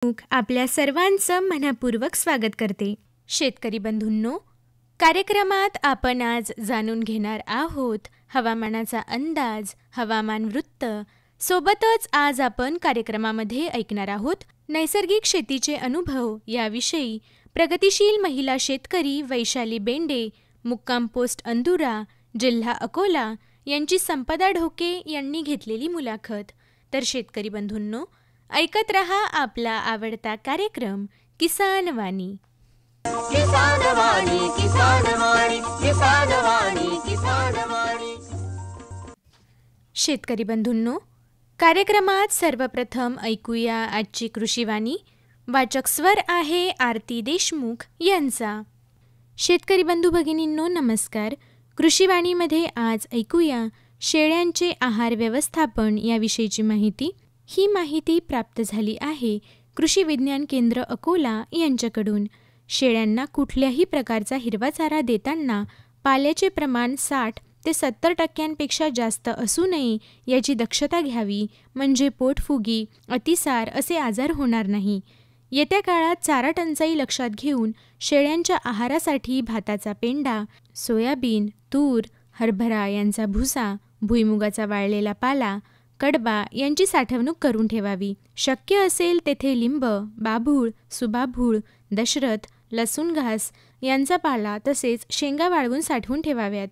आपल्या सर्वांचं मनपूर्वक स्वागत करते. शेतकरी बंधूंनो, कार्यक्रमात आपण आज जाणून घेणार आहोत हवामानाचा अंदाज, हवामान वृत्त. सोबतच आज आपण कार्यक्रमामध्ये ऐकणार आहोत नैसर्गिक शेतीचे अनुभव याविषयी प्रगतिशील महिला शेतकरी वैशाली बेंडे, मुक्काम पोस्ट अंदुरा, जिल्हा अकोला यांची संपदा ढोके यांनी घेतलेली मुलाखत. तर शेतकरी बंधूंनो, ऐकत रहा आपला आवडता कार्यक्रम किसान वाणी. किसान वाणी, किसान वाणी, किसान वाणी, किसान वाणी. शेतकरी बंधूंनो, कार्यक्रमात सर्वप्रथम ऐकूया आजची कृषीवाणी. वाचक स्वर आहे आरती देशमुख यांचा. शेतकरी बंधू भगिनींनो, नमस्कार. कृषीवाणीमध्ये आज ऐकूया शेळ्यांचे आहार व्यवस्थापन याविषयीची माहिती. ही माहिती प्राप्त झाली आहे कृषी विज्ञान केंद्र अकोला यांच्याकडून. शेळ्यांना कुठल्याही प्रकारचा हिरवा चारा देताना पाल्याचे प्रमाण 60 ते 70% जास्त असू नये याची दक्षता घ्यावी, म्हणजे पोटफुगी, अतिसार असे आजार होणार नाही. येत्या काळात चारा टंचाई लक्षात घेऊन शेळ्यांच्या आहारासाठी भाताचा पेंडा, सोयाबीन, तूर, हरभरा यांचा भुसा, भुईमुगाचा वाळलेला पाला, कडबा यांची साठवणूक करून ठेवावी. शक्य असेल तेथे लिंब, बाभूळ, सुबाभूळ, दशरथ, लसूण घास यांचा पाला तसेच शेंगा वाळवून साठवून ठेवाव्यात.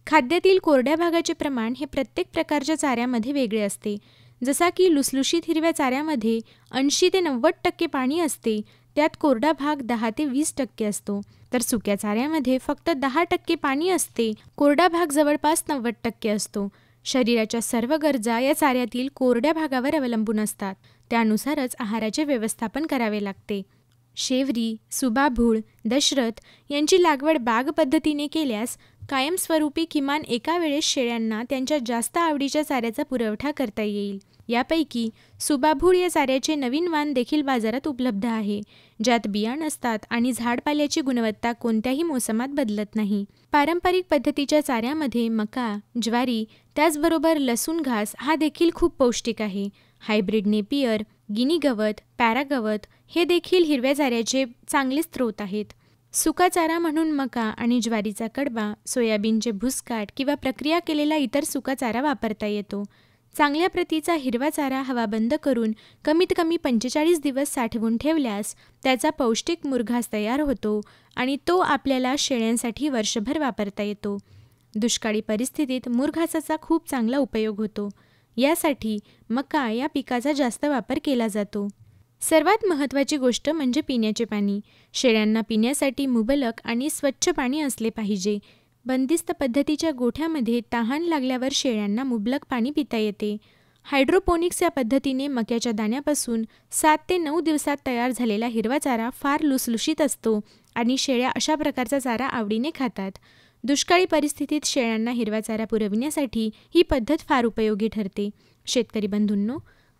खाद्यातील कोरड्या भागाचे प्रमाण हे प्रत्येक प्रकारच्या चाऱ्यामध्ये वेगळे असते. जसा की लुसलुशीत हिरव्या चाऱ्यामध्ये 80 ते 90% पाणी असते, त्यात कोरडा भाग 10 ते 20% असतो. तर सुक्या चाऱ्यामध्ये फक्त 10% पाणी असते, कोरडा भाग जवळपास 90% असतो. शरीराच्या सर्व गरजा या चाऱ्यातील कोरड्या भागावर अवलंबून असतात. त्यानुसारच आहाराचे व्यवस्थापन करावे लागते. शेवरी, सुबाभूळ, दशरथ यांची लागवड बाग पद्धतीने केल्यास कायमस्वरूपी किमान एका वेळेस शेळ्यांना त्यांच्या जास्त आवडीच्या चाऱ्याचा पुरवठा करता येईल. यापैकी सुबाभूळ या चाऱ्याचे नवीन वाण देखील बाजारात उपलब्ध आहे, ज्यात बिया नसतात आणि झाडपाल्याची गुणवत्ता कोणत्याही मोसमात बदलत नाही. पारंपरिक पद्धतीच्या चाऱ्यामध्ये मका, ज्वारी, त्याचबरोबर लसूण घास हा देखील खूप पौष्टिक आहे. हायब्रिड नेपियर, गिनी गवत, पॅरागवत हे देखील हिरव्या चाऱ्याचे चांगले स्रोत आहेत. सुका चारा म्हणून मका आणि ज्वारीचा कडबा, सोयाबीनचे भुसकाट किंवा प्रक्रिया केलेला इतर सुका चारा वापरता येतो. चांगल्या प्रतीचा हिरवा चारा हवा बंद करून कमीत कमी 45 दिवस साठवून ठेवल्यास त्याचा पौष्टिक मुरघास तयार होतो आणि तो आपल्याला शेळ्यांसाठी वर्षभर वापरता येतो. दुष्काळी परिस्थितीत मुरघासाचा खूप चांगला उपयोग होतो. यासाठी मका या पिकाचा जास्त वापर केला जातो. सर्वात महत्त्वाची गोष्ट म्हणजे पिण्याचे पाणी. शेळ्यांना पिण्यासाठी मुबलक आणि स्वच्छ पाणी असले पाहिजे. बंदिस्त पद्धतीच्या गोठ्यामध्ये तहान लागल्यावर शेळ्यांना मुबलक पाणी पिता येते. हायड्रोपोनिक्स या पद्धतीने मक्याच्या दाण्यापासून 7 ते 9 दिवसात तयार झालेला हिरवा चारा फार लुसलुशीत असतो आणि शेळ्या अशा प्रकारचा चारा आवडीने खातात. दुष्काळी परिस्थितीत शेळ्यांना हिरवा चारा पुरविण्यासाठी ही पद्धत फार उपयोगी ठरते. शेतकरी बंधूंनो,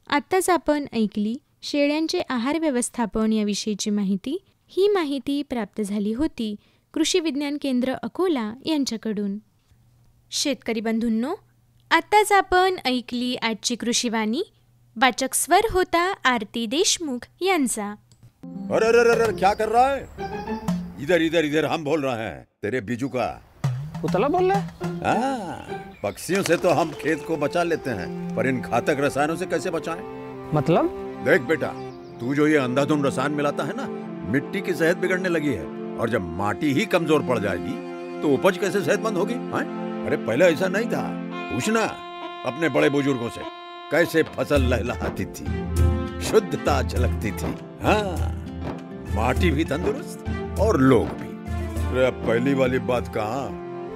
आत्ताच आपण ऐकली शेळ्यांचे आहार व्यवस्थापन याविषयीची माहिती. ही माहिती प्राप्त झाली होती कृषी विज्ञान केंद्र अकोला यांच्याकडून. शेतकरी बंधूंनो, आत्ताच आपण ऐकली आजची कृषीवाणी. वाचक स्वर होता आरती देशमुख यांचा. अरे अरे अरे क्या कर रहा है? इधर इधर इधर हम बोल रहे हैं तेरे बीजू का. उतला बोल रहा है? हाँ, पक्षियों से तो हम खेत को बचा लेते हैं, पर इन घातक रसायनों से कैसे बचाएं? मतलब? देख बेटा, तू जो ये अंधाधुंध रसायन मिलाता है ना, मिट्टी की सेहत बिगड़ने लगी है. और जब माटी ही कमजोर पड़ जाएगी तो उपज कैसे सेहतमंद होगी? अरे पहले ऐसा नहीं था. पूछना अपने बड़े बुजुर्गों से, कैसे फसल लहलहाती थी, शुद्धता झलकती थी. हाँ, माटी भी तंदुरुस्त और लोग भी. अरे अब पहली वाली बात कहाँ?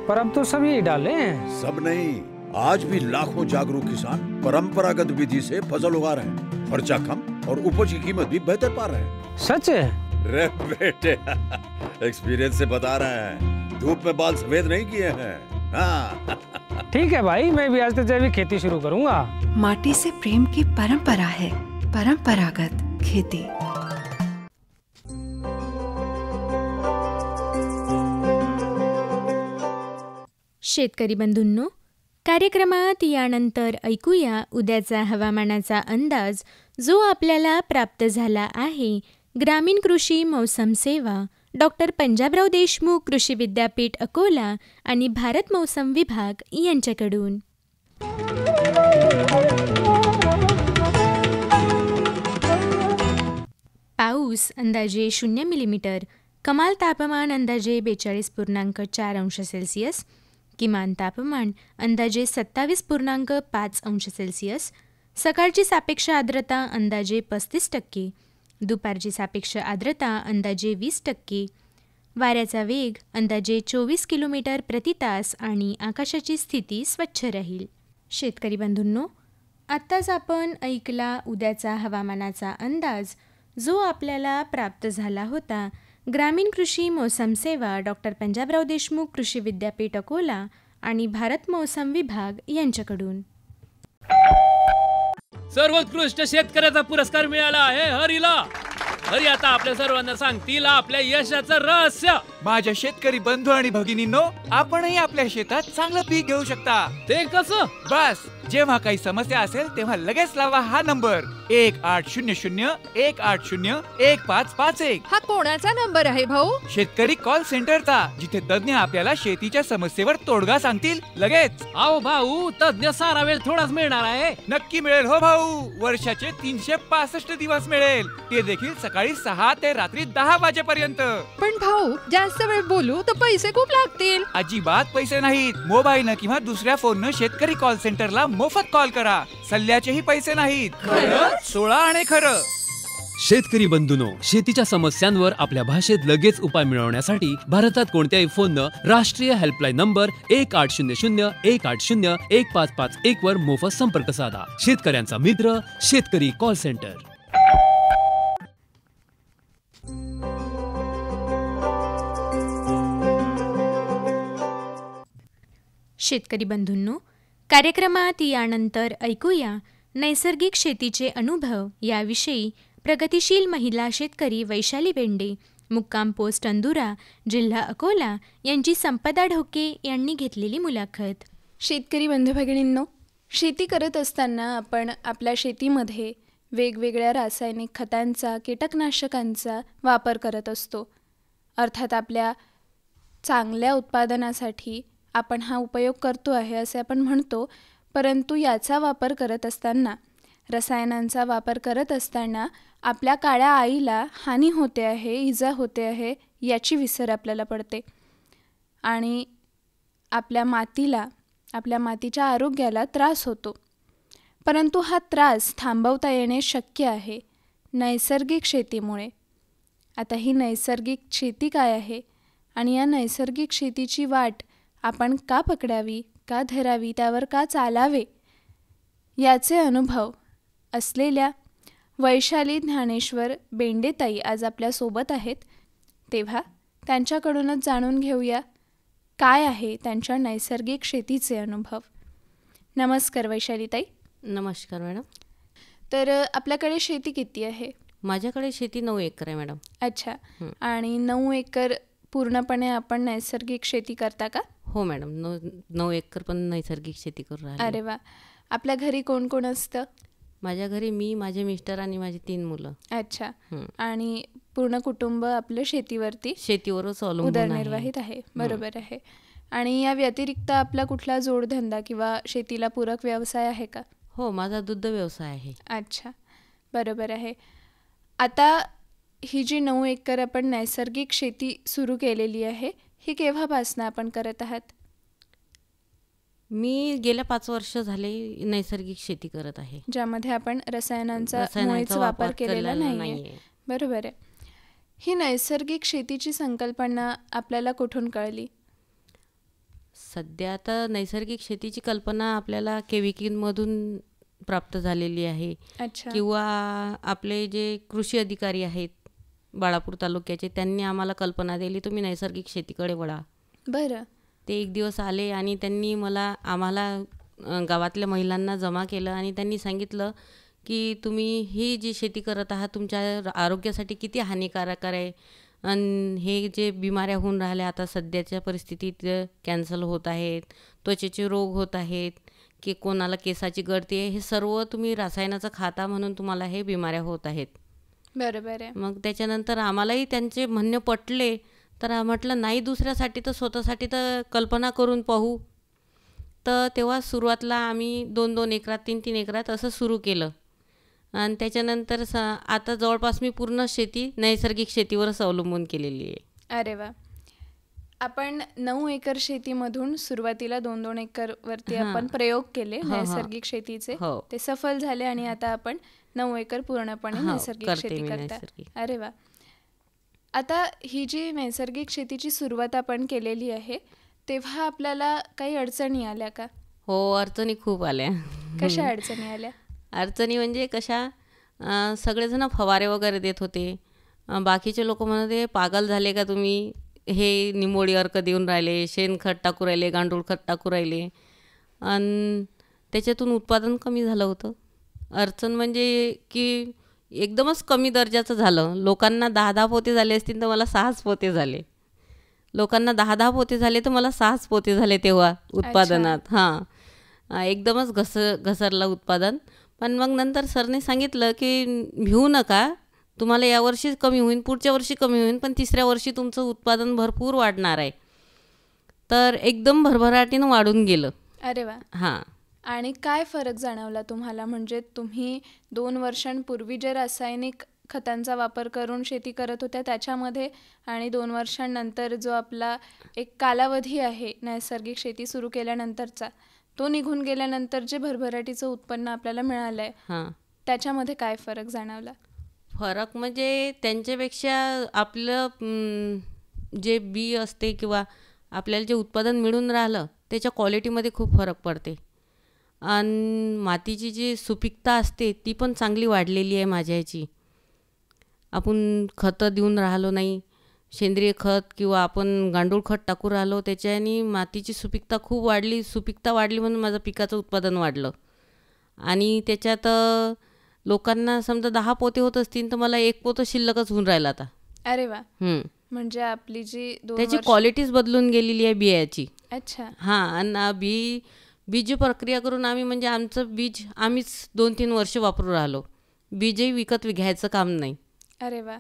पर अब तो सब यही डाले हैं. सब नहीं, आज भी लाखों जागरूक किसान परंपरागत विधि से फसल उगा रहे हैं. खर्चा कम और उपज की कीमत भी बेहतर पा रहे हैं. सच है? रे बेटे, एक्सपीरियंस से बता रहे हैं. धूप में बाल सफेद नहीं किए हैं. हाँ. ठीक है भाई, मैं भी आज से जैविक खेती शुरू करूंगा. माटी से प्रेम की परंपरा है परंपरागत खेती. शेतकरी बंधूंनो, कार्यक्रमात यानंतर ऐकूया उद्याचा हवामानाचा अंदाज. जो आपल्याला प्राप्त झाला आहे ग्रामीण कृषी मौसम सेवा, डॉक्टर पंजाबराव देशमुख कृषी विद्यापीठ अकोला आणि भारत मौसम विभाग यांच्याकडून. पाऊस अंदाजे 0 मिलीमीटर, कमाल तापमान अंदाजे 42.4 अंश सेल्सिअस, किमान तापमान अंदाजे 27.5 अंश सेल्सिअस, सकाळची सापेक्ष आर्द्रता अंदाजे 35%, दुपारची सापेक्ष आर्द्रता अंदाजे 20%, वाऱ्याचा वेग अंदाजे 24 किलोमीटर प्रति तास आणि आकाशाची स्थिती स्वच्छ राहील. शेतकरी बंधूंनो, आत्ताच आपण ऐकला उद्याचा हवामानाचा अंदाज, जो आपल्याला प्राप्त झाला होता ग्रामीण कृषी मौसम सेवा, डॉक्टर पंजाबराव देशमुख कृषी विद्यापीठ अकोला आणि भारत मौसम विभाग यांच्याकडून. सर्वोत्कृष्ट शेतकऱ्याचा पुरस्कार मिळाला आहे हरीला. हरी आता आपल्या सर्वांना सांगतील आपल्या यशाचं रहस्य. माझ्या शेतकरी बंधू आणि भगिनींनो, आपणही आपल्या शेतात चांगलं पीक घेऊ शकता. ते कसं? बस जेव्हा काही समस्या असेल तेव्हा लगेच लावा हा नंबर 1800-180-1551. हा कोणाचा नंबर आहे भाऊ? शेतकरी कॉल सेंटरचा, जिथे तज्ञ आपल्याला शेतीच्या समस्येवर तोडगा सांगतील लगेच. अहो भाऊ, तज्ञ सारा वेळ थोडाच मिळणार आहे. नक्की मिळेल हो भाऊ. वर्षाचे 365 दिवस मिळेल, ते देखील सकाळी 6 ते रात्री 10 वाजेपर्यंत. पण भाऊ, जास्त वेळ बोलू तर पैसे खूप लागतील. अजिबात पैसे नाहीत. मोबाईलनं किंवा दुसऱ्या फोननं शेतकरी कॉल सेंटरला मोफत कॉल करा. सल्ल्याचेही पैसे नाहीत. 16 आणि खरं. शेतकरी बंधूंनो, शेतीच्या समस्यांवर आपल्या भाषेत लगेच उपाय मिळवण्यासाठी भारतात कोणत्याही फोननं राष्ट्रीय हेल्पलाईन नंबर 1800-180-1551 वर मोफत संपर्क साधा. शेतकऱ्यांचा मित्र शेतकरी कॉल सेंटर. शेतकरी बंधूंनो, कार्यक्रमात यानंतर ऐकूया नैसर्गिक शेतीचे अनुभव याविषयी प्रगतिशील महिला शेतकरी वैशाली बेंडे, मुक्काम पोस्ट अंदुरा, जिल्हा अकोला यांची संपदा ढोके यांनी घेतलेली मुलाखत. शेतकरी बंधू भगिनींनो, शेती करत असताना आपण आपल्या शेतीमध्ये वेगवेगळ्या रासायनिक खतांचा, कीटकनाशकांचा वापर करत असतो. अर्थात आपल्या चांगल्या उत्पादनासाठी आपण हा उपयोग करतो आहे असे आपण म्हणतो, परंतु याचा वापर करत असताना, रसायनांचा वापर करत असताना आपल्या काळ्या आईला हानी होते आहे, इजा होते आहे याची विसर आपल्याला पडते आणि आपल्या मातीला, आपल्या मातीच्या आरोग्याला त्रास होतो. परंतु हा त्रास थांबवता येणे शक्य आहे नैसर्गिक शेतीमुळे. आता ही नैसर्गिक शेती काय आहे आणि या नैसर्गिक शेतीची वाट आपण का पकडावी, का धरावी, त्यावर का चालावे, याचे अनुभव असलेल्या वैशाली ज्ञानेश्वर बेंडेताई आज आपल्यासोबत आहेत. तेव्हा त्यांच्याकडूनच जाणून घेऊया काय आहे त्यांच्या नैसर्गिक शेतीचे अनुभव. नमस्कार वैशालीताई. नमस्कार मॅडम. तर आपल्याकडे शेती किती आहे? माझ्याकडे शेती 9 एकर आहे मॅडम. अच्छा. आणि 9 एकर पूर्णपणे आपण नैसर्गिक शेती करता का? हो मॅडम, 9 एकर पण नैसर्गिक शेती करून राहिली. अरे वा. आपल्या घरी कोण कोण असतं? माझ्या घरी मी, माझे मिस्टर आणि माझी 3 मुलं. अच्छा. आणि पूर्ण कुटुंब आपलं शेतीवरच अवलंबून उदरनिर्वाहित आहे. बरोबर आहे. आणि या व्यतिरिक्त आपला कुठला जोडधंदा किंवा शेतीला पूरक व्यवसाय आहे का? हो, माझा दुग्ध व्यवसाय आहे. अच्छा, बरोबर आहे. आता ही जी 9 एकर आपण नैसर्गिक शेती सुरू केलेली आहे, ही केव्हापासून आपण करत आहात? मी गेल्या 5 वर्ष झाले नैसर्गिक शेती करत आहे, ज्यामध्ये आपण रसायनांचा मुळीच वापर केलेला नाहीये. बरोबर आहे. ही नैसर्गिक शेतीची संकल्पना आपल्याला कुठून कळली? सध्या आता नैसर्गिक शेतीची कल्पना आपल्याला केविकीमधून प्राप्त झालेली आहे. अच्छा. किंवा आपले जे कृषी अधिकारी आहेत बाळापूर तालुक्याचे, त्यांनी आम्हाला कल्पना दिली तुम्ही नैसर्गिक शेतीकडे वळा. बरं. ते एक दिवस आले आणि त्यांनी आम्हाला गावातल्या महिलांना जमा केलं आणि त्यांनी सांगितलं की तुम्ही ही जी शेती करत आहात तुमच्या आरोग्यासाठी किती हानिकारक आहे आणि हे जे बिमाऱ्या होऊन राहिल्या आता सध्याच्या परिस्थितीत कॅन्सर होत आहेत, त्वचेचे रोग होत आहेत की कोणाला केसाची गळती आहे, हे सर्व तुम्ही रसायनाचं खाता म्हणून तुम्हाला हे बिमाऱ्या होत आहेत. बरोबर आहे. मग त्याच्यानंतर आम्हालाही त्यांचे म्हणणे पटले, तर म्हटलं नाही दुसऱ्यासाठी तर स्वतःसाठी तर कल्पना करून पाहू. तर तेव्हा सुरुवातीला आम्ही 2-2 एकरात 3-3 एकरात असं सुरू केलं. आणि त्याच्यानंतर आता जवळपास मी पूर्ण शेती नैसर्गिक शेतीवरच अवलंबून केलेली आहे. अरे वा. आपण 9 एकर शेतीमधून सुरुवातीला 2-2 एकरवरती आपण प्रयोग केले नैसर्गिक शेतीचे. ते सफल झाले आणि आता आपण 9 एकर पूर्णपणे नैसर्गिक शेती करता. अरे वा. आता ही जी नैसर्गिक शेतीची सुरुवात आपण केलेली आहे तेव्हा आपल्याला काही अडचणी आल्या का? हो, अडचणी खूप आल्या. कशा अडचणी आल्या? अडचणी म्हणजे कशा, सगळेजण फवारे वगैरे देत होते. बाकीचे लोक म्हणत होते पागल झाले का तुम्ही, हे निंबोळी अर्क देऊन राहिले, शेणखत टाकू राहिले, गांडूळ खत टाकू राहिले. आणि त्याच्यातून उत्पादन कमी झालं होतं. अडचण म्हणजे की एकदमच कमी दर्जाचं झालं. लोकांना 10-10 पोते झाले असतील तर मला 6च पोते झाले. लोकांना 10-10 पोते झाले तर मला 6च पोते झाले तेव्हा उत्पादनात. एकदमच घसरलं उत्पादन. पण मग नंतर सरने सांगितलं की भिवू नका, तुम्हाला यावर्षी कमी होईल, पुढच्या वर्षी कमी होईल, पण तिसऱ्या वर्षी तुमचं उत्पादन भरपूर वाढणार आहे. तर एकदम भरभराटीनं वाढून गेलं. अरे वा. आणि काय फरक जाणवला तुम्हाला? म्हणजे तुम्ही 2 वर्षांपूर्वी जे रासायनिक खतांचा वापर करून शेती करत होत्या त्याच्यामध्ये आणि 2 वर्षांनंतर जो आपला एक कालावधी आहे नैसर्गिक शेती सुरू केल्यानंतरचा, तो निघून गेल्यानंतर जे भरभराटीचं उत्पन्न आपल्याला मिळालं आहे त्याच्यामध्ये काय फरक जाणवला? फरक म्हणजे त्यांच्यापेक्षा आपलं जे बी असते किंवा आपल्याला जे उत्पादन मिळून राहिलं त्याच्या क्वालिटीमध्ये खूप फरक पडते. आणि मातीची जी सुपीकता असते ती पण चांगली वाढलेली आहे माझ्या याची. आपण खतं देऊन राहिलो नाही, सेंद्रिय खत किंवा आपण गांडूळ खत टाकू राहिलो, त्याच्याने मातीची सुपीकता खूप वाढली. सुपीकता वाढली म्हणून माझं पिकाचं उत्पादन वाढलं. आणि त्याच्यात लोकांना समजा 10 पोते होत असतील तर मला 1 पोतं शिल्लकच होऊन राहिलं आता. अरे वा. म्हणजे आपली जी त्याची क्वालिटीच बदलून गेलेली आहे बियाची. अच्छा. आणि बीज प्रक्रिया करून आम्ही म्हणजे आमचं बीज आम्हीच 2-3 वर्ष वापरू राहिलो. बीजही विकत घ्यायचं काम नाही. अरे वा.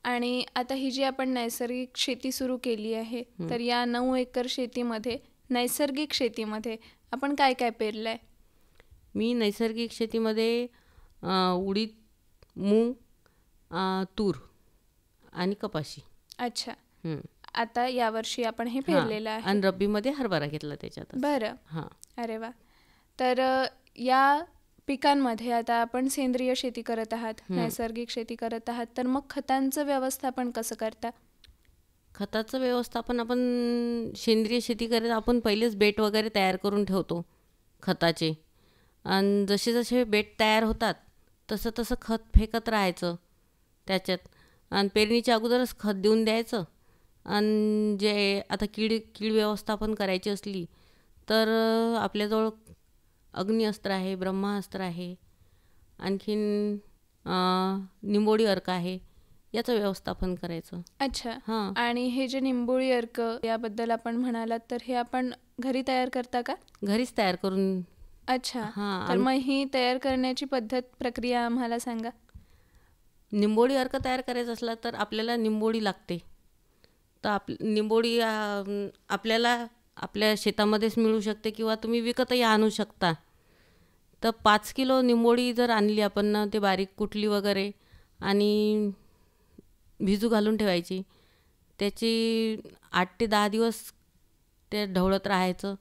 आणि आता ही जी आपण नैसर्गिक शेती सुरू केली आहे तर या 9 एकर शेतीमध्ये नैसर्गिक शेतीमध्ये आपण काय काय पेरलं आहे? मी नैसर्गिक शेतीमध्ये उडीद, मूग, तूर आणि कपाशी. अच्छा. आता यावर्षी आपण हे पेरलेलं आहे. आणि रब्बीमध्ये हरभरा घेतला त्याच्यात. बरं. अरे वा. तर या पिकांमध्ये आता आपण सेंद्रिय शेती करत आहात, नैसर्गिक शेती करत आहात, तर मग खतांचं व्यवस्थापन कसं करता? खताचं व्यवस्थापन आपण सेंद्रिय शेती करत आपण पहिलेच बेट वगैरे तयार करून ठेवतो खताचे. आणि जसे जसे बेट तयार होतात तसं तसं खत फेकत राहायचं त्याच्यात. आणि पेरणीच्या अगोदरच खत देऊन द्यायचं. आणि जे आता कीड व्यवस्थापन करायची असली तर आपल्याजवळ अग्निअस्त्र आहे, ब्रह्मास्त्र आहे, आणखीन निंबोळी अर्क आहे, याचं व्यवस्थापन करायचं. अच्छा. आणि हे जे निंबोळी अर्क याबद्दल आपण म्हणालात तर हे आपण घरी तयार करता का? घरीच तयार करून. अच्छा. तर मग ही तयार करण्याची पद्धत, प्रक्रिया आम्हाला सांगा. निंबोळी अर्क तयार करायचं असला तर आपल्याला निंबोळी लागते. तर निंबोळी आपल्याला आपल्या शेतामध्येच मिळू शकते किंवा तुम्ही विकतही आणू शकता. तर 5 किलो निंबोळी जर आणली आपण ते बारीक कुटली वगैरे आणि भिजू घालून ठेवायची. त्याची 8 ते 10 दिवस ते ढवळत राहायचं.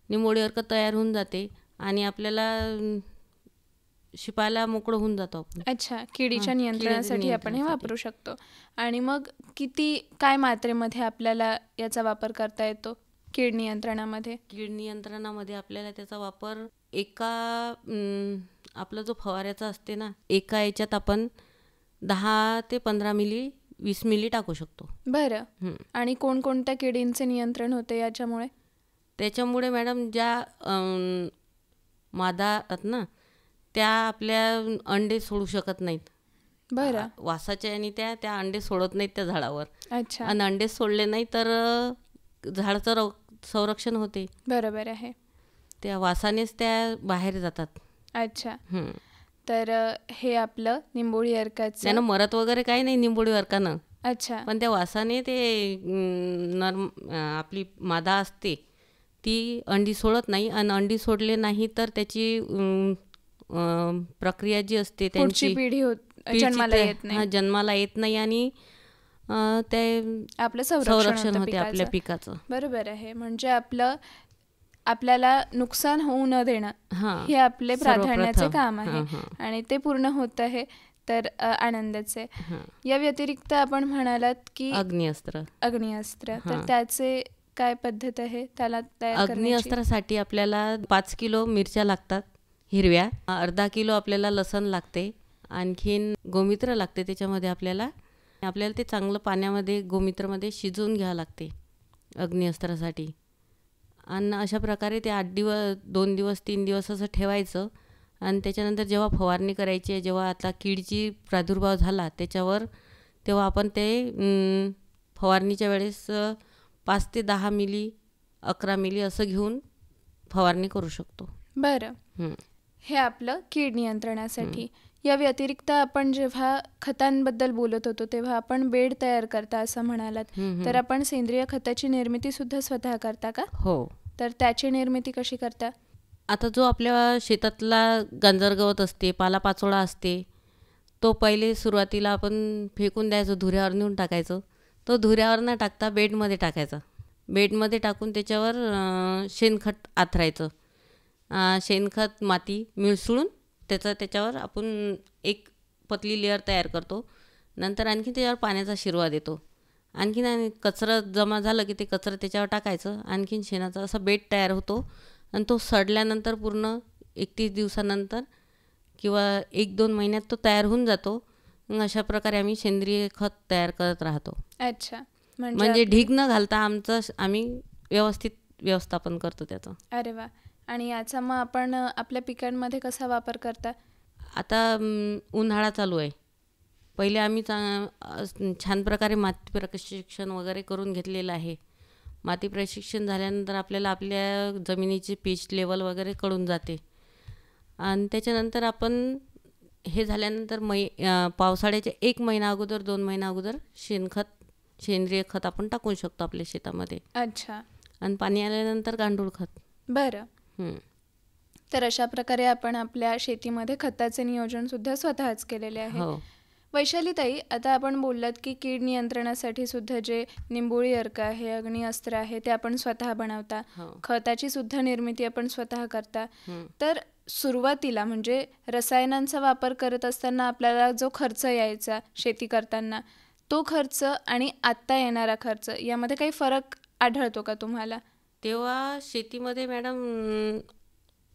निंबोळी अर्क तयार होऊन जाते आणि आपल्याला शिपायला मोकळं होऊन जातो आपण. अच्छा. किडीच्या नियंत्रणासाठी आपण हे वापरू शकतो. आणि मग काय मात्रेमध्ये आपल्याला याचा वापर करता येतो कीड नियंत्रणामध्ये? कीड नियंत्रणामध्ये आपल्याला त्याचा वापर आपला जो फवाऱ्याचा असते ना, एका याच्यात आपण 10 ते 15 मिली 20 मिली टाकू शकतो. बरं. आणि कोणकोणत्या किडींचे नियंत्रण होते याच्यामुळे? त्याच्यामुळे मॅडम ज्या मादा आहेत ना त्या आपल्या अंडे सोडू शकत नाहीत. बरं. वासाच्या आणि त्या अंडे सोडत नाहीत त्या झाडावर. अच्छा. आणि अंडे सोडले नाही तर झाडाचं संरक्षण होते. बरोबर आहे. त्या वासानेच त्या बाहेर जातात. अच्छा. हं. तर हे आपलं निंबोळी अर्काचं. त्यानं मरत वगैरे काही नाही निंबोळी अर्कानं, अच्छा. पण त्या वासाने ते आपली मादा असते ती अंडी सोडत नाही, आणि अंडी सोडले नाही तर त्याची प्रक्रिया जी असते पुढची त्यांची पिढी पिढीची जन्माला ते- येत नाही. हा, जन्माला येत नाही, आणि ते आपलं संरक्षण होतं होते आपल्या पिकाचं. पिकाचं. बरोबर आहे. म्हणजे आपल्याला नुकसान होऊ न देणं हां, हे आपले प्राधान्याचे सर्वप्रथम. काम आहे, हां, हां. आणि ते पूर्ण होत आहे तर आनंदाचे. हां. या व्यतिरिक्त आपण म्हणालात की अग्निअस्त्र. अग्निअस्त्र, तर हां. त्याचे काय पद्धत आहे त्याला तयार करण्याची? अग्निअस्त्रासाठी आपल्याला 5 किलो मिरच्या लागतात हिरव्या, अर्धा किलो आपल्याला लसण लागते, आणखीन गोमित्र लागते. त्याच्यामध्ये आपल्याला ते चांगलं पाण्यामध्ये गोमित्रमध्ये शिजवून घ्यावं लागते अग्निअस्त्रासाठी. आणि अशा प्रकारे ते 8 दिवस 2 दिवस 3 दिवस असं ठेवायचं. आणि त्याच्यानंतर जेव्हा फवारणी करायची आहे, जेव्हा आता कीडची प्रादुर्भाव झाला त्याच्यावर, तेव्हा आपण ते फवारणीच्या वेळेस 5 ते 10 मिली 11 मिली असं घेऊन फवारणी करू शकतो. बरं, हं. हे आपलं कीड नियंत्रणासाठी. या व्यतिरिक्त आपण जेव्हा खतांबद्दल बोलत होतो तेव्हा आपण बेड तयार करता असं म्हणालात, तर आपण सेंद्रिय खताची निर्मिती सुद्धा स्वतः करता का? हो. तर त्याची निर्मिती कशी करता? आता जो आपल्या शेतातला गांजर गवत असते, पालापाचोळा असते, तो पहिले सुरुवातीला आपण फेकून द्यायचो, धुऱ्यावर नेऊन टाकायचो. तो धुऱ्यावर न टाकता बेडमध्ये टाकायचा. बेडमध्ये टाकून त्याच्यावर शेणखत आथरायचं. शेणखत माती मिसळून त्याच्यावर आपण एक पतली लेअर तयार करतो. नंतर आणखी त्याच्यावर पाण्याचा शिरवा देतो. आणखीन कचरं जमा झालं की ते कचरं त्याच्यावर टाकायचं. आणखीन शेणाचा असा बेड तयार होतो, आणि तो सडल्यानंतर पूर्ण 31 दिवसानंतर किंवा 1-2 महिन्यात तो तयार होऊन जातो. मग अशा प्रकारे आम्ही सेंद्रिय खत तयार करत राहतो. अच्छा. म्हणजे ढीग न घालता आम्ही व्यवस्थित व्यवस्थापन करतो त्याचं. अरे वा. आणि याचा मग आपण आपल्या पिकांमध्ये कसा वापर करता? आता उन्हाळा चालू आहे. पहिले आम्ही छान प्रकारे माती प्रशिक्षण वगैरे करून घेतलेलं आहे. माती प्रशिक्षण झाल्यानंतर आपल्याला आपल्या जमिनीची पीच लेवल वगैरे कळून जाते. आणि त्याच्यानंतर आपण हे झाल्यानंतर पावसाळ्याच्या 1 महिना अगोदर 2 महिना अगोदर सेंद्रिय खत आपण टाकू शकतो आपल्या शेतामध्ये. अच्छा. आणि पाणी आल्यानंतर गांडूळ खत. बरं. हं. तर अशा प्रकारे आपण आपल्या शेतीमध्ये खताचे नियोजन सुद्धा स्वतःच केलेले आहे. हो. वैशालीताई, आता आपण बोललात की कीड नियंत्रणासाठी सुद्धा जे निंबोळी अर्क आहे, अग्निअस्त्र आहे, ते आपण स्वतः बनवता. हो. खताची सुद्धा निर्मिती आपण स्वतः करता. हं. तर सुरुवातीला म्हणजे रसायनांचा वापर करत असताना आपल्याला जो खर्च यायचा शेती करताना, तो खर्च आणि आत्ता येणारा खर्च यामध्ये काही फरक आढळतो का तुम्हाला? तेव्हा शेतीमध्ये मॅडम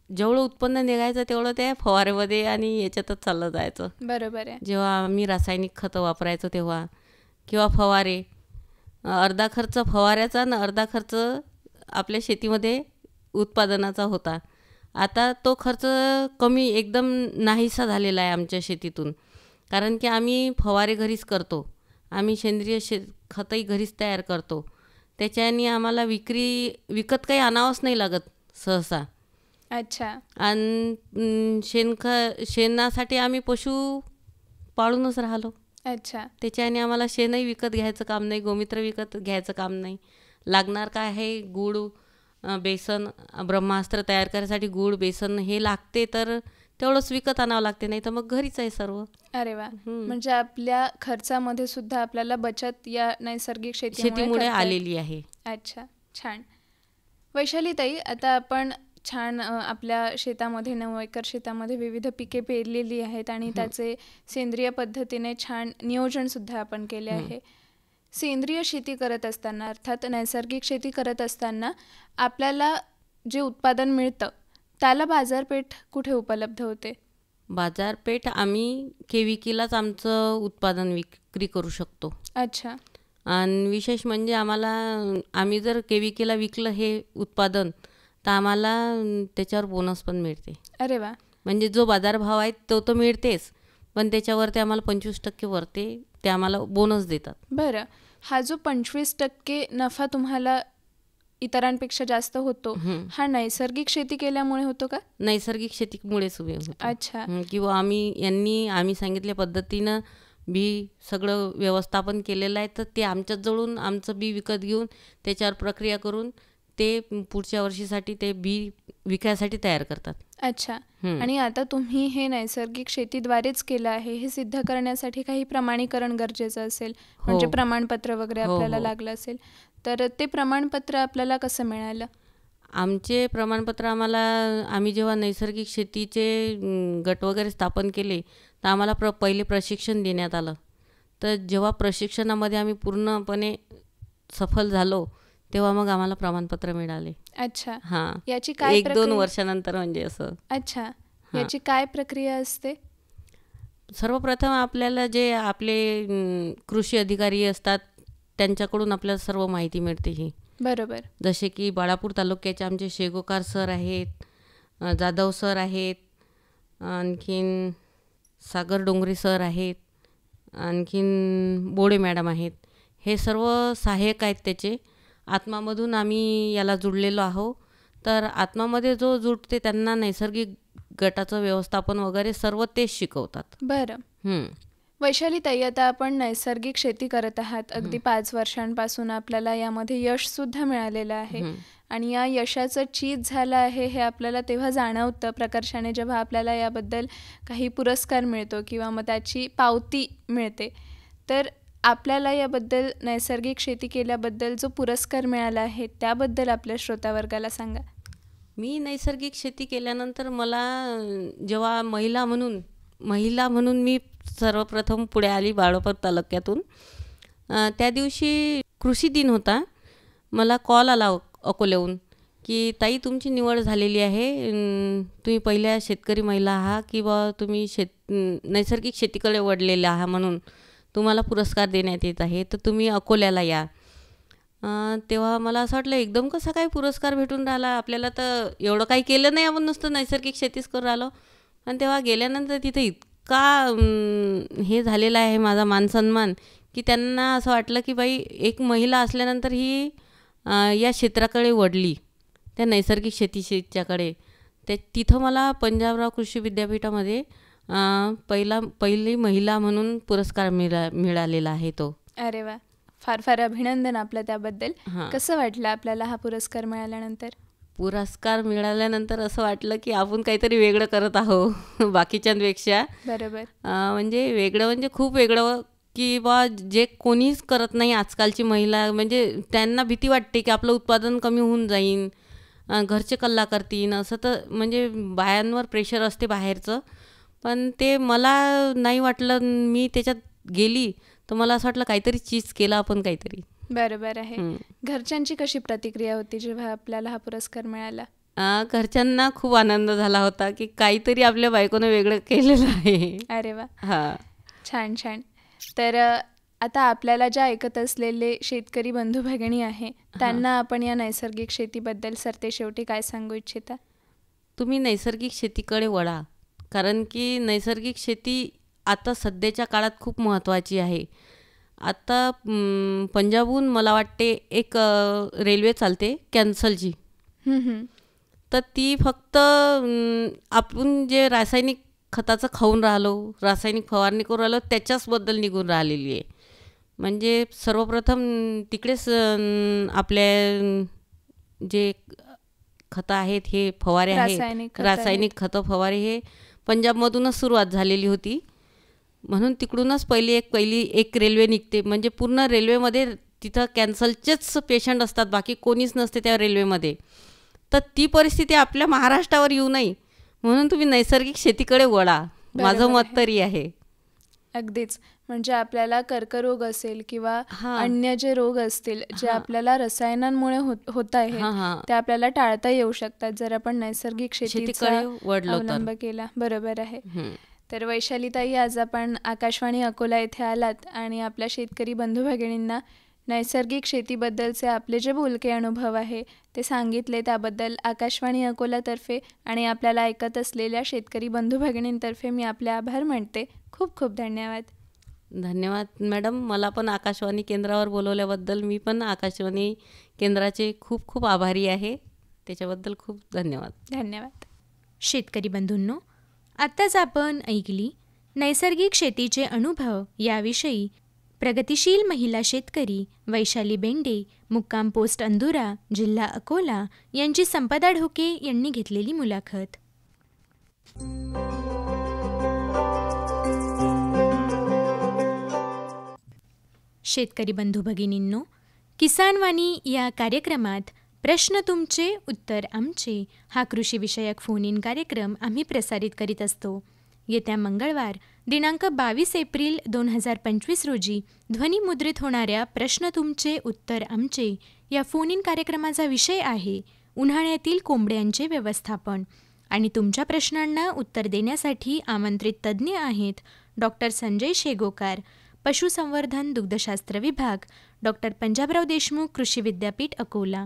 जेवढं उत्पन्न निघायचं तेवढं त्या फवाऱ्यामध्ये आणि याच्यातच चाललं जायचं. बरोबर आहे. जेव्हा आम्ही रासायनिक खतं वापरायचो तेव्हा, किंवा फवारे, अर्धा खर्च फवाऱ्याचा आणि अर्धा खर्च आपल्या शेतीमध्ये उत्पादनाचा होता. आता तो खर्च कमी एकदम नाहीसा झालेला आहे आमच्या शेतीतून. कारण की आम्ही फवारे घरीच करतो, आम्ही सेंद्रिय खतही घरीच तयार करतो. त्याच्याने आम्हाला विकत काही आणावंच नाही लागत सहसा. अच्छा. आणि शेणासाठी आम्ही पशु पाळूनच राहिलो. अच्छा. त्याच्याने आम्हाला शेणही विकत घ्यायचं काम नाही, गोमित्र विकत घ्यायचं काम नाही. लागणार काय आहे, गूळ, बेसन, ब्रह्मास्त्र तयार करायसाठी गूळ बेसन हे लागते, तर तेवढंच विकत आणावं लागते, नाही तर मग घरीच आहे सर्व. अरे वा. म्हणजे आपल्या खर्चामध्ये सुद्धा आपल्याला बचत या नैसर्गिक शेतीमुळे आलेली आहे. अच्छा, छान. वैशालीताई, आता आपण छान आपल्या शेतामध्ये 9 एकर शेतामध्ये विविध पिके पेरलेली आहेत आणि त्याचे सेंद्रिय पद्धतीने छान नियोजन सुद्धा आपण केले आहे. सेंद्रिय शेती करत असताना, अर्थात नैसर्गिक शेती करत असताना आपल्याला जे उत्पादन मिळतं त्याला बाजारपेठ कुठे उपलब्ध होते? बाजारपेठ आम्ही केविकीलाच आमचं उत्पादन विक्री करू शकतो. अच्छा. आणि विशेष म्हणजे आम्ही जर केविकीला विकलं हे उत्पादन, तर आम्हाला त्याच्यावर बोनस पण मिळते. अरे वा. म्हणजे जो बाजारभाव आहे तो मिळतेच, पण त्याच्यावर ते आम्हाला 25% वरते ते आम्हाला बोनस देतात. बरं, हा जो 25% नफा तुम्हाला इतरांपेक्षा जास्त होतो हा नैसर्गिक शेती केल्यामुळे होतो का? नैसर्गिक शेतीमुळेच उभे होतो. अच्छा. किंवा आम्ही सांगितल्या पद्धतीनं बी सगळं व्यवस्थापन केलेलं आहे, तर ते आमच्याच जवळून आमचं बी विकत घेऊन त्याच्यावर प्रक्रिया करून ते पुढच्या वर्षीसाठी ते बी विकायसाठी तयार करतात. अच्छा. आणि आता तुम्ही हे नैसर्गिक शेतीद्वारेच केलं आहे, हे सिद्ध करण्यासाठी काही प्रमाणीकरण गरजेचं असेल, म्हणजे प्रमाणपत्र वगैरे आपल्याला लागलं असेल, तर ते प्रमाणपत्र आपल्याला कसं मिळालं? आमचे प्रमाणपत्र आम्ही जेव्हा नैसर्गिक शेतीचे गट वगैरे स्थापन केले तर आम्हाला पहिले प्रशिक्षण देण्यात आलं. तर जेव्हा प्रशिक्षणामध्ये आम्ही पूर्णपणे सफल झालो तेव्हा मग आम्हाला प्रमाणपत्र मिळाले. अच्छा. हां, याची काय 1-2 वर्षानंतर म्हणजे असं. अच्छा. याची काय प्रक्रिया असते? सर्वप्रथम आपल्याला जे आपले कृषी अधिकारी असतात त्यांच्याकडून आपल्याला सर्व माहिती मिळते ही. बरोबर. जसे की बाळापूर तालुक्याचे आमचे शेगोकार सर आहेत, जाधव सर आहेत, आणखीन सागर डोंगरे सर आहेत, आणखीन बोडे मॅडम आहेत. हे सर्व सहाय्यक आहेत त्याचे. आत्मामधून आम्ही याला जुळलेलो आहो. तर आत्मामध्ये जो जुळते त्यांना नैसर्गिक गटाचं व्यवस्थापन वगैरे सर्व तेच शिकवतात. बरं. वैशाली ताई, आता आपण नैसर्गिक शेती करत आहात. अगदी 5 वर्षांपासून आपल्याला यामध्ये यशसुद्धा मिळालेलं आहे आणि या यशाचं चीज झालं आहे हे आपल्याला तेव्हा जाणवतं प्रकर्षाने जेव्हा आपल्याला याबद्दल काही पुरस्कार मिळतो किंवा मग त्याची पावती मिळते. तर आपल्याला याबद्दल नैसर्गिक शेती केल्याबद्दल जो पुरस्कार मिळाला आहे त्याबद्दल आपल्या श्रोतावर्गाला सांगा. मी नैसर्गिक शेती केल्यानंतर मला जेव्हा महिला म्हणून मी सर्वप्रथम पुढे आली बाळापूर तालुक्यातून. त्या दिवशी कृषी दिन होता. मला कॉल आला अकोल्याहून की ताई तुमची निवड झालेली आहे, तुम्ही पहिल्या शेतकरी महिला आहात किंवा तुम्ही नैसर्गिक शेतीकडे वळलेले आहात म्हणून तुम्हाला पुरस्कार देण्यात येत आहे, तर तुम्ही अकोल्याला या. तेव्हा मला असं वाटलं एकदम कसा काय पुरस्कार भेटून राहिला, आपल्याला तर एवढं काही केलं नाही, आपण नुसतं नैसर्गिक शेतीच करून राहिलो. आणि तेव्हा गेल्यानंतर तिथे इतका हे झालेला आहे माझा मानसन्मान की त्यांना असं वाटलं की बाई एक महिला असल्यानंतर ही या क्षेत्राकडे वळली, त्या नैसर्गिक शेतीच्याकडे. तिथं मला पंजाबराव कृषी विद्यापीठामध्ये पहिली महिला म्हणून पुरस्कार मिळालेला आहे तो. अरे वा, फार फार अभिनंदन आपलं त्याबद्दल. कसं वाटलं आपल्याला हा पुरस्कार मिळाल्यानंतर? पुरस्कार मिळाल्यानंतर असं वाटलं की आपण काहीतरी वेगळं करत आहोत बाकीच्यांपेक्षा. बरोबर. म्हणजे वेगळं म्हणजे खूप वेगळं की बा जे कोणीच करत नाही आजकालची महिला. म्हणजे त्यांना भीती वाटते की आपलं उत्पादन कमी होऊन जाईन, घरचे कल्ला करतीन असं. तर म्हणजे बायांवर प्रेशर असते बाहेरचं, पण ते मला नाही वाटलं. मी त्याच्यात गेली तर मला असं वाटलं काहीतरी चीज केलं आपण काहीतरी. बरोबर आहे. घरच्यांची कशी प्रतिक्रिया होती जेव्हा आपल्याला हा पुरस्कार मिळाला? घरच्यांना खूप आनंद झाला होता की काहीतरी आपल्या बायकोनं वेगळं केलेलं आहे. अरे वा. हां, छान छान. तर आता आपल्याला ज्या ऐकत असलेले शेतकरी बंधू भगिनी आहे त्यांना आपण या नैसर्गिक शेतीबद्दल सरते शेवटी काय सांगू इच्छिता? तुम्ही नैसर्गिक शेतीकडे वळा, कारण की नैसर्गिक शेती आता सध्याच्या काळात खूप महत्त्वाची आहे. आता पंजाबहून मला वाटते एक रेल्वे चालते कॅन्सलची. तर ती फक्त आपण जे रासायनिक खताचं खाऊन राहिलो, रासायनिक फवारणी करून राहिलो त्याच्याचबद्दल निघून राहिलेली आहे. म्हणजे सर्वप्रथम तिकडेच आपल्या जे खतं आहेत हे फवारे आहेत, रासायनिक खतं फवारे हे पंजाबमधूनच सुरुवात झालेली होती. म्हणून तिकडूनच पहिली एक रेल्वे निघते. म्हणजे पूर्ण रेल्वेमध्ये तिथं कॅन्सरचेच पेशंट असतात, बाकी कोणीच नसते त्या रेल्वेमध्ये. तर ती परिस्थिती आपल्या महाराष्ट्रावर येऊ नये म्हणून तुम्ही नैसर्गिक शेतीकडे वळा, माझं मत तरी आहे. अगदीच. म्हणजे आपल्याला कर्करोग असेल किंवा अन्य जे रोग असतील जे आपल्याला रसायनांमुळे होत आहे ते आपल्याला टाळता येऊ शकतात जर आपण नैसर्गिक शेतीचा अवलंब केला. बरोबर आहे. तर वैशालीताई, आज आपण आकाशवाणी अकोला येथे आलात आणि आपल्या शेतकरी बंधू भगिनींना नैसर्गिक शेतीबद्दलचे आपले जे बोलके अनुभव आहे ते सांगितले, त्याबद्दल आकाशवाणी अकोलातर्फे आणि आपल्याला ऐकत असलेल्या शेतकरी बंधू भगिनींतर्फे मी आपले आभार मानते. खूप खूप धन्यवाद. धन्यवाद मॅडम. मला पण आकाशवाणी केंद्रावर बोलवल्याबद्दल मी पण आकाशवाणी केंद्राचे खूप खूप आभारी आहे. त्याच्याबद्दल खूप धन्यवाद. धन्यवाद. शेतकरी बंधूंनो, आत्ताच आपण ऐकली नैसर्गिक शेतीचे अनुभव याविषयी प्रगतिशील महिला शेतकरी वैशाली बेंडे, मुक्काम पोस्ट अंदुरा, जिल्हा अकोला यांची संपदा ढोके यांनी घेतलेली मुलाखत. शेतकरी बंधू भगिनींनो, किसानवाणी या कार्यक्रमात प्रश्न तुमचे उत्तर आमचे हा कृषीविषयक फोन इन कार्यक्रम आम्ही प्रसारित करीत असतो. येत्या मंगळवार दिनांक 22 एप्रिल 2025 रोजी ध्वनिमुद्रित होणाऱ्या प्रश्न तुमचे उत्तर आमचे या फोन इन कार्यक्रमाचा विषय आहे उन्हाळ्यातील कोंबड्यांचे व्यवस्थापन. आणि तुमच्या प्रश्नांना उत्तर देण्यासाठी आमंत्रित तज्ज्ञ आहेत डॉक्टर संजय शेगोकार, पशुसंवर्धन दुग्धशास्त्र विभाग, डॉक्टर पंजाबराव देशमुख कृषी विद्यापीठ अकोला.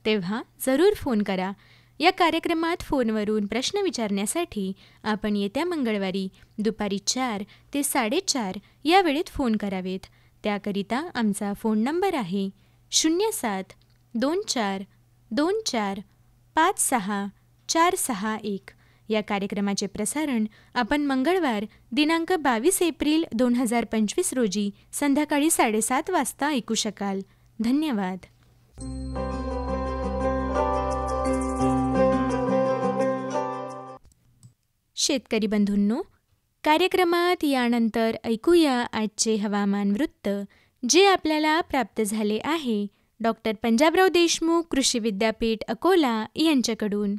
तेव्हा जरूर फोन करा. या कार्यक्रमात फोनवरून प्रश्न विचारण्यासाठी आपण येत्या मंगळवारी दुपारी 4 ते 4:30 या वेळेत फोन करावेत. त्याकरिता आमचा फोन नंबर आहे 0724245641. या कार्यक्रमाचे प्रसारण आपण मंगळवार दिनांक 22 एप्रिल 2025 रोजी संध्याकाळी 7:30 वाजता ऐकू शकाल. धन्यवाद. शेतकरी बंधूंनो, कार्यक्रमात यानंतर ऐकूया आजचे हवामान वृत्त, जे आपल्याला प्राप्त झाले आहे डॉक्टर पंजाबराव देशमुख कृषी विद्यापीठ अकोला यांच्याकडून.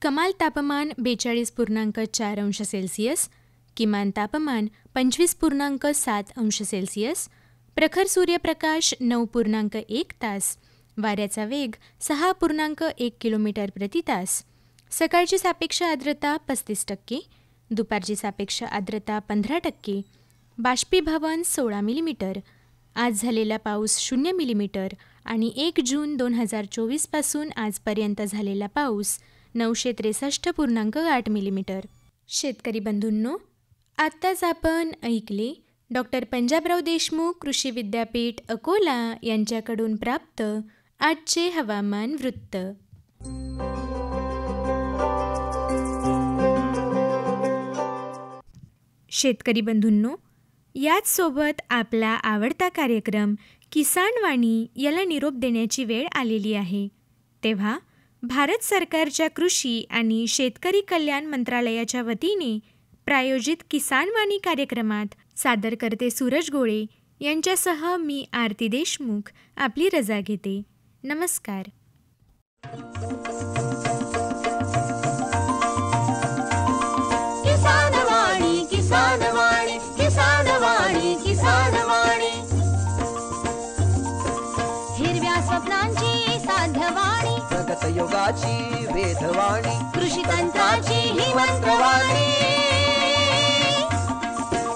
कमाल तापमान 42.4 अंश सेल्सिअस, किमान तापमान 25.7 अंश सेल्सिअस, प्रखर सूर्यप्रकाश 9.1 तास, वाऱ्याचा वेग 6.1 किलोमीटर प्रति तास. सकाळची सापेक्ष आर्द्रता 35%, दुपारची सापेक्ष आर्द्रता 15%, बाष्पीभवन 16 मिलीमीटर. आज झालेला पाऊस 0 मिलीमीटर आणि 1 जून 2024 पासून आजपर्यंत झालेला पाऊस 963.8 मिलीमीटर. शेतकरी बंधूंनो, आत्ताच आपण ऐकले डॉक्टर पंजाबराव देशमुख कृषी विद्यापीठ अकोला यांच्याकडून प्राप्त आजचे हवामान वृत्त. शेतकरी बंधूंनो, याच सोबत आपला आवडता कार्यक्रम किसानवाणी याला निरोप देण्याची वेळ आलेली आहे. तेव्हा भारत सरकारच्या कृषी आणि शेतकरी कल्याण मंत्रालयाच्या वतीने प्रायोजित किसानवाणी कार्यक्रमात सादरकर्ते सूरज गोळे यांच्यासह मी आरती देशमुख आपली रजा घेते. नमस्कार. किसानवाणी किसानवाणी किसानवाणी किसानवाणी, हिरव्या स्वप्नांची साध्यवाणी, प्रगत योगाची वेधवाणी, कृषी तंत्राची ही मंत्रवाणी.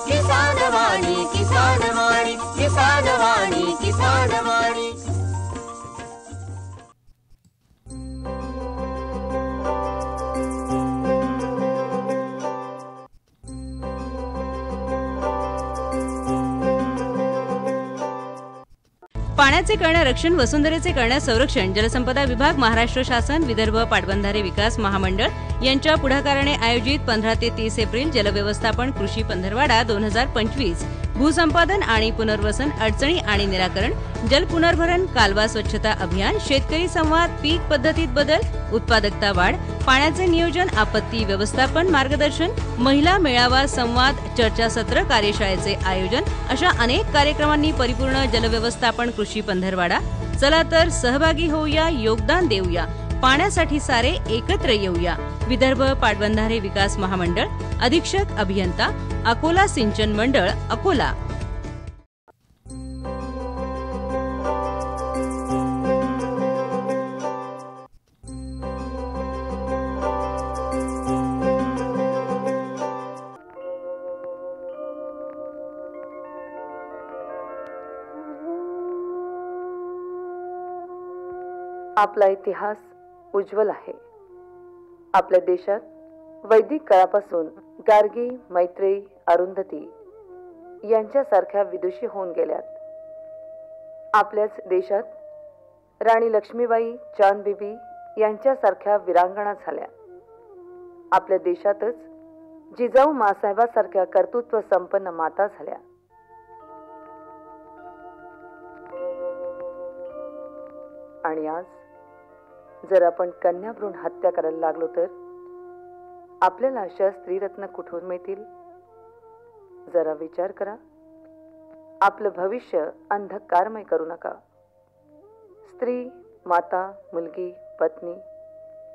किसानवाणी किसानवाणी किसानवाणी किसानवाणी. पाण्याचे करणे रक्षण, वसुंधरेचे करणे संरक्षण. जलसंपदा विभाग, महाराष्ट्र शासन, विदर्भ पाटबंधारे विकास महामंडळ यांच्या पुढाकाराने आयोजित 15 ते 30 एप्रिल जलव्यवस्थापन कृषी पंधरवाडा 2025, भूसंपादन आणि पुनर्वसन, अडचणी आणि निराकरण, जल पुनर्भरण, कालवा स्वच्छता अभियान, शेतकरी संवाद, पीक पद्धतीत बदल, उत्पादकता वाढ, पाण्याचे नियोजन, आपत्ती व्यवस्थापन मार्गदर्शन, महिला मेळावा, संवाद, चर्चासत्र, कार्यशाळेचे आयोजन अशा अनेक कार्यक्रमांनी परिपूर्ण जलव्यवस्थापन कृषी पंधरवाडा. चला तर सहभागी होऊया, योगदान देऊया, पाण्यासाठी सारे एकत्र येऊया. विदर्भ पाटबंधारे विकास महामंडळ, अधीक्षक अभियंता, अकोला सिंचन मंडळ, अकोला. आपला इतिहास उज्ज्वल आहे. आपल्या देशात वैदिक काळापासून गार्गी, मैत्रेयी, अरुंधती यांच्यासारख्या विदुषी होऊन गेल्यात. आपल्याच देशात राणी लक्ष्मीबाई, चांदबिबी यांच्यासारख्या वीरांगणा झाल्या. आपल्या देशातच जिजाऊ मासाहेबासारख्या कर्तृत्व संपन्न माता झाल्या. आणि आज जर आपण कन्याभ्रूण हत्या करायला लागलो तर आपल्याला अशा स्त्रीरत्न कुठून मिळतील? जरा विचार करा. आपलं भविष्य अंधकारमय करू नका. स्त्री, माता, मुलगी, पत्नी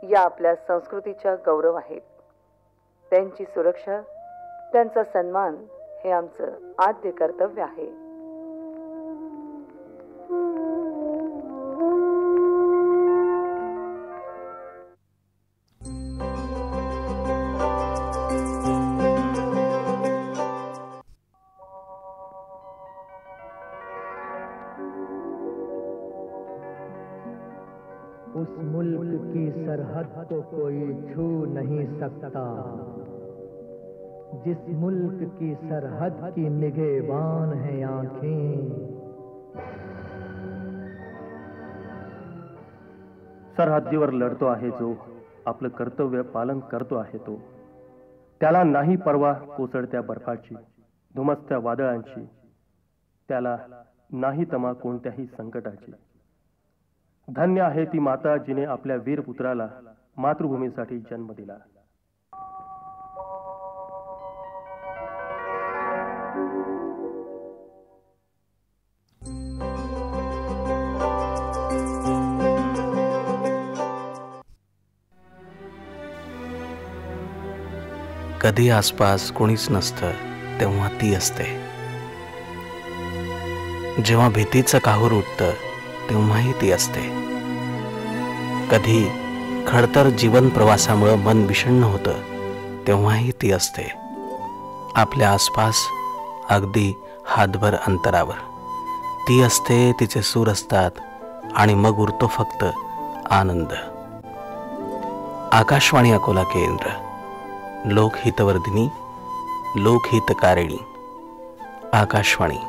या आपल्या संस्कृतीच्या गौरव आहेत. त्यांची सुरक्षा, त्यांचा सन्मान हे आमचं आद्य कर्तव्य आहे. उस मुल्क की सरहद को कोई छू नहीं सकता, जिस मुल्क की सरहद की निगहबान है आंखें. सरहद्दीवर लढतो आहे जो, आपलं कर्तव्य पालन करतो आहे तो, त्याला नाही परवा कोसळत्या बर्फाची, धुमसत्या वादळांची, त्याला नाही तमा कोणत्याही संकटाची. धन्य आहे ती माता जिने आपल्या वीर पुत्राला मातृभूमीसाठी जन्म दिला. कधी आसपास कोणीच नसतं तेव्हा ती असते. जेव्हा भीतीचं काहूर उठतं तेव्हाही ती असते. कधी खडतर जीवन प्रवासामुळे मन विषण्ण होतं तेव्हाही ती असते. आपल्या आसपास अगदी हातभर अंतरावर ती असते. तिचे सूर असतात आणि मग उरतो फक्त आनंद. आकाशवाणी अकोला केंद्र, लोकहितवर्धिनी, लोकहितकारिणी. आकाशवाणी.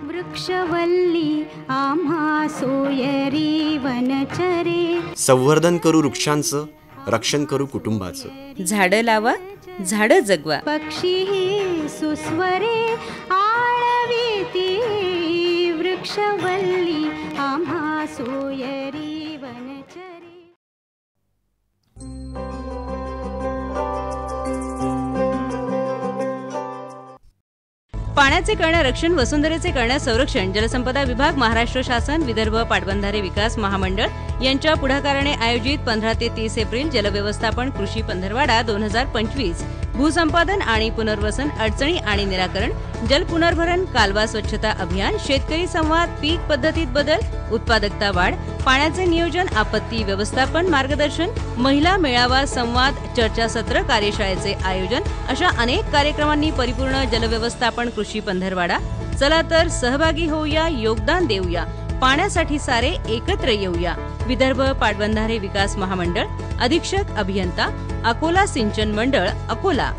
वृक्षवल्ली आम्हा सोयरी वनचरे. संवर्धन करू वृक्षांचं, रक्षण करू कुटुंबाचं. झाडं लावा, झाडं जगवा. पक्षी सुस्वरे आळवीती. वृक्षवल्ली आम्हा सोयरी वनचरे. पाण्याचे करणे रक्षण, वसुंधरेचे करणे संरक्षण. जलसंपदा विभाग, महाराष्ट्र शासन, विदर्भ पाटबंधारे विकास महामंडळ यांच्या पुढाकाराने आयोजित 15 ते 30 एप्रिल जलव्यवस्थापन कृषी पंधरवाडा 2025. भूसंपादन आणि पुनर्वसन, अडचणी आणि निराकरण, जल पुनर्भरण, कालवा स्वच्छता अभियान, शेतकरी संवाद, पीक पद्धतीत बदल, उत्पादकता वाढ, पाण्याचे नियोजन, आपत्ती व्यवस्थापन मार्गदर्शन, महिला मेळावा, संवाद, चर्चासत्र, कार्यशाळेचे आयोजन अशा अनेक कार्यक्रमांनी परिपूर्ण जलव्यवस्थापन कृषी पंधरवाडा. चला तर सहभागी होऊया, योगदान देऊया. पाण्यासाठी सारे एकत्र येऊया. विदर्भ पाटबंधारे विकास महामंडळ, अधीक्षक अभियंता, अकोला सिंचन मंडळ, अकोला.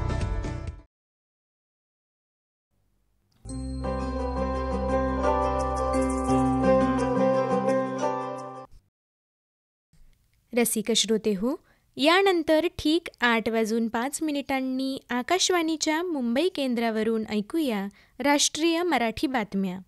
रसिक श्रोते हो, यानंतर ठीक 8:05 आकाशवाणीच्या मुंबई केंद्रावरून ऐकूया राष्ट्रीय मराठी बातम्या.